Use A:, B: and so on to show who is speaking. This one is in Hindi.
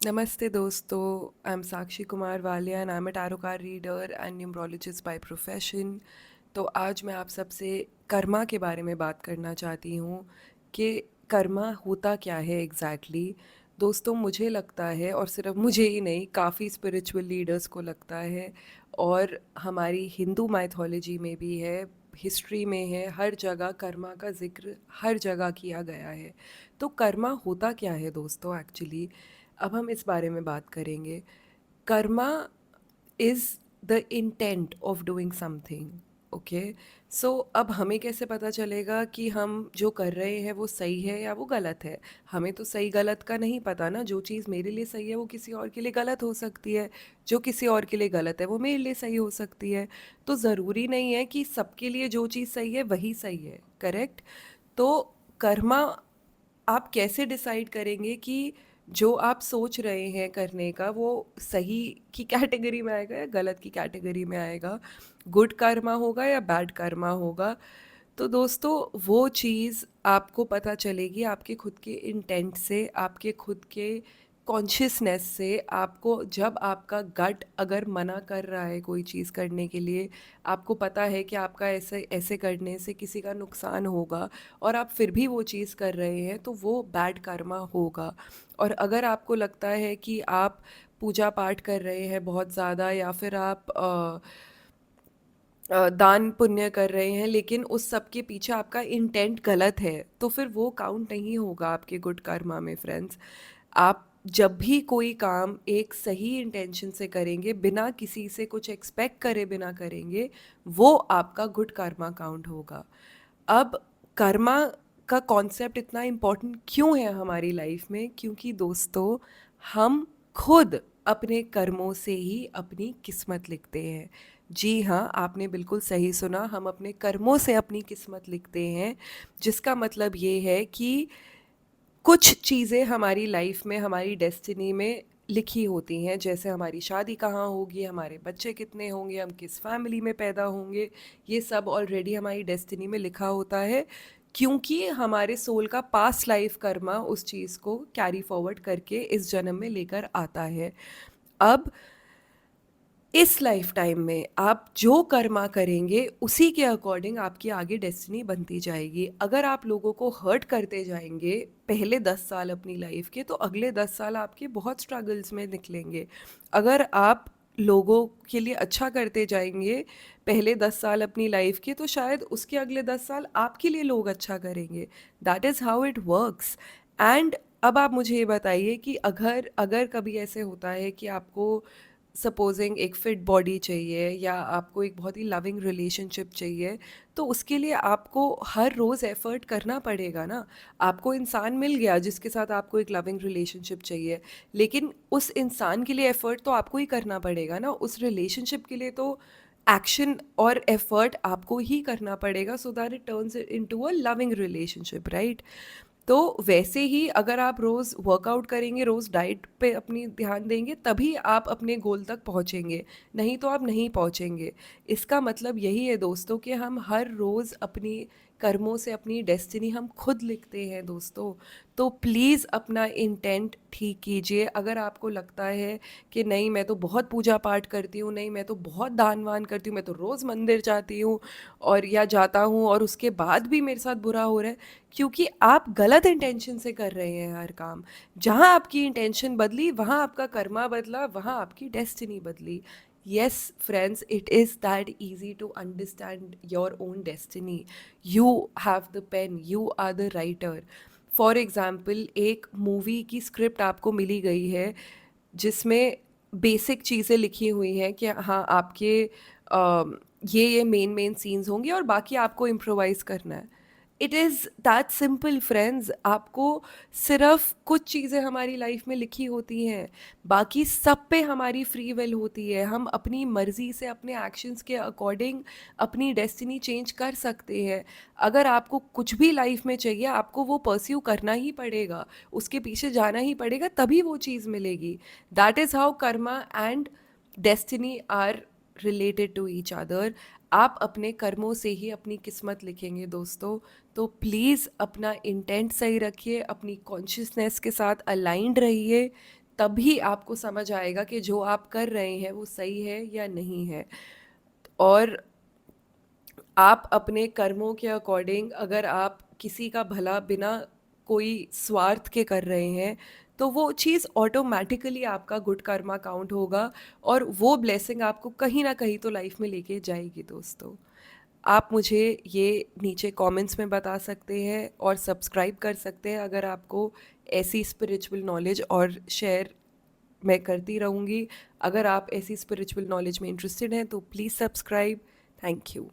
A: Namaste दोस्तों, I'm Sakshi Kumar Walia and I'm a tarot card reader and numerologist by profession। तो आज मैं आप सबसे कर्मा के बारे में बात करना चाहती हूँ कि कर्मा होता क्या है एग्जैक्टली दोस्तों। मुझे लगता है, और सिर्फ मुझे ही नहीं, काफ़ी स्पिरिचुअल लीडर्स को लगता है, और हमारी हिंदू माइथोलॉजी में भी है, हिस्ट्री में है, हर जगह कर्मा का जिक्र हर जगह किया गया है। तो कर्मा होता क्या है दोस्तों एक्चुअली, अब हम इस बारे में बात करेंगे। Karma is the intent of doing something. Okay, so अब हमें कैसे पता चलेगा कि हम जो कर रहे हैं वो सही है या वो गलत है? हमें तो सही गलत का नहीं पता ना। जो चीज़ मेरे लिए सही है वो किसी और के लिए गलत हो सकती है, जो किसी और के लिए गलत है वो मेरे लिए सही हो सकती है। तो ज़रूरी नहीं है कि सबके लिए जो चीज़ सही है वही सही है, करेक्ट? तो कर्मा आप कैसे डिसाइड करेंगे कि जो आप सोच रहे हैं करने का वो सही की कैटेगरी में आएगा या गलत की कैटेगरी में आएगा, गुड कर्मा होगा या बैड कर्मा होगा? तो दोस्तों वो चीज़ आपको पता चलेगी आपके खुद के इंटेंट से, आपके खुद के कॉन्शियसनेस से। आपको जब आपका गट अगर मना कर रहा है कोई चीज़ करने के लिए, आपको पता है कि आपका ऐसे ऐसे करने से किसी का नुकसान होगा, और आप फिर भी वो चीज़ कर रहे हैं, तो वो बैड कर्मा होगा। और अगर आपको लगता है कि आप पूजा पाठ कर रहे हैं बहुत ज़्यादा, या फिर आप दान पुण्य कर रहे हैं, लेकिन उस सब के पीछे आपका इंटेंट गलत है, तो फिर वो काउंट नहीं होगा आपके गुड कर्मा में फ्रेंड्स। आप जब भी कोई काम एक सही इंटेंशन से करेंगे, बिना किसी से कुछ एक्सपेक्ट करे बिना करेंगे, वो आपका गुड कर्मा काउंट होगा। अब कर्मा का कॉन्सेप्ट इतना इम्पोर्टेंट क्यों है हमारी लाइफ में? क्योंकि दोस्तों हम खुद अपने कर्मों से ही अपनी किस्मत लिखते हैं। जी हाँ, आपने बिल्कुल सही सुना, हम अपने कर्मों से अपनी किस्मत लिखते हैं। जिसका मतलब ये है कि कुछ चीज़ें हमारी लाइफ में, हमारी डेस्टिनी में लिखी होती हैं, जैसे हमारी शादी कहाँ होगी, हमारे बच्चे कितने होंगे, हम किस फैमिली में पैदा होंगे, ये सब ऑलरेडी हमारी डेस्टिनी में लिखा होता है, क्योंकि हमारे सोल का पास्ट लाइफ कर्मा उस चीज़ को कैरी फॉरवर्ड करके इस जन्म में लेकर आता है। अब इस लाइफ टाइम में आप जो कर्मा करेंगे उसी के अकॉर्डिंग आपकी आगे डेस्टिनी बनती जाएगी। अगर आप लोगों को हर्ट करते जाएंगे पहले 10 साल अपनी लाइफ के, तो अगले 10 साल आपके बहुत स्ट्रगल्स में निकलेंगे। अगर आप लोगों के लिए अच्छा करते जाएंगे पहले 10 साल अपनी लाइफ के, तो शायद उसके अगले 10 साल आपके लिए लोग अच्छा करेंगे। That is how it works. And अब आप मुझे ये बताइए कि अगर अगर कभी ऐसे होता है कि आपको सपोजिंग एक फिट बॉडी चाहिए, या आपको एक बहुत ही लविंग रिलेशनशिप चाहिए, तो उसके लिए आपको हर रोज़ एफ़र्ट करना पड़ेगा ना। आपको इंसान मिल गया जिसके साथ आपको एक लविंग रिलेशनशिप चाहिए, लेकिन उस इंसान के लिए एफ़र्ट तो आपको ही करना पड़ेगा ना। उस रिलेशनशिप के लिए तो एक्शन और एफ़र्ट आपको ही करना पड़ेगा, so that it turns into a loving relationship, right? तो वैसे ही अगर आप रोज़ वर्कआउट करेंगे, रोज़ डाइट पे अपनी ध्यान देंगे, तभी आप अपने गोल तक पहुँचेंगे, नहीं तो आप नहीं पहुँचेंगे। इसका मतलब यही है दोस्तों कि हम हर रोज़ अपनी कर्मों से अपनी डेस्टिनी हम खुद लिखते हैं दोस्तों। तो प्लीज़ अपना इंटेंट ठीक कीजिए। अगर आपको लगता है कि नहीं मैं तो बहुत पूजा पाठ करती हूँ, नहीं मैं तो बहुत दान वान करती हूँ, मैं तो रोज़ मंदिर जाती हूँ और या जाता हूँ, और उसके बाद भी मेरे साथ बुरा हो रहा है, क्योंकि आप गलत इंटेंशन से कर रहे हैं हर काम। जहाँ आपकी इंटेंशन बदली वहाँ आपका कर्मा बदला, वहाँ आपकी डेस्टिनी बदली। yes friends, it is that easy to understand your own destiny. You have the pen, you are the writer. For example एक मूवी की स्क्रिप्ट आपको मिली गई है जिसमें बेसिक चीज़ें लिखी हुई हैं कि हाँ आपके ये मेन मेन सीन्स होंगे और बाकी आपको इम्प्रोवाइज़ करना है। It is that simple friends. आपको सिर्फ कुछ चीज़ें हमारी लाइफ में लिखी होती हैं, बाकी सब पे हमारी फ्री विल होती है। हम अपनी मर्ज़ी से अपने एक्शंस के अकॉर्डिंग अपनी डेस्टिनी चेंज कर सकते हैं। अगर आपको कुछ भी लाइफ में चाहिए, आपको वो परस्यू करना ही पड़ेगा, उसके पीछे जाना ही पड़ेगा, तभी वो चीज़ मिलेगी। That is how karma and destiny are related to each other. आप अपने कर्मों से ही अपनी किस्मत लिखेंगे दोस्तों। तो प्लीज़ अपना इंटेंट सही रखिए, अपनी कॉन्शियसनेस के साथ अलाइंड रहिए, तभी आपको समझ आएगा कि जो आप कर रहे हैं वो सही है या नहीं है। और आप अपने कर्मों के अकॉर्डिंग, अगर आप किसी का भला बिना कोई स्वार्थ के कर रहे हैं, तो वो चीज़ ऑटोमेटिकली आपका गुड कर्मा काउंट होगा, और वो ब्लेसिंग आपको कहीं ना कहीं तो लाइफ में लेके जाएगी दोस्तों। आप मुझे ये नीचे कमेंट्स में बता सकते हैं और सब्सक्राइब कर सकते हैं अगर आपको ऐसी स्पिरिचुअल नॉलेज, और शेयर मैं करती रहूँगी। अगर आप ऐसी स्पिरिचुअल नॉलेज में इंटरेस्टेड हैं तो प्लीज़ सब्सक्राइब। Thank you.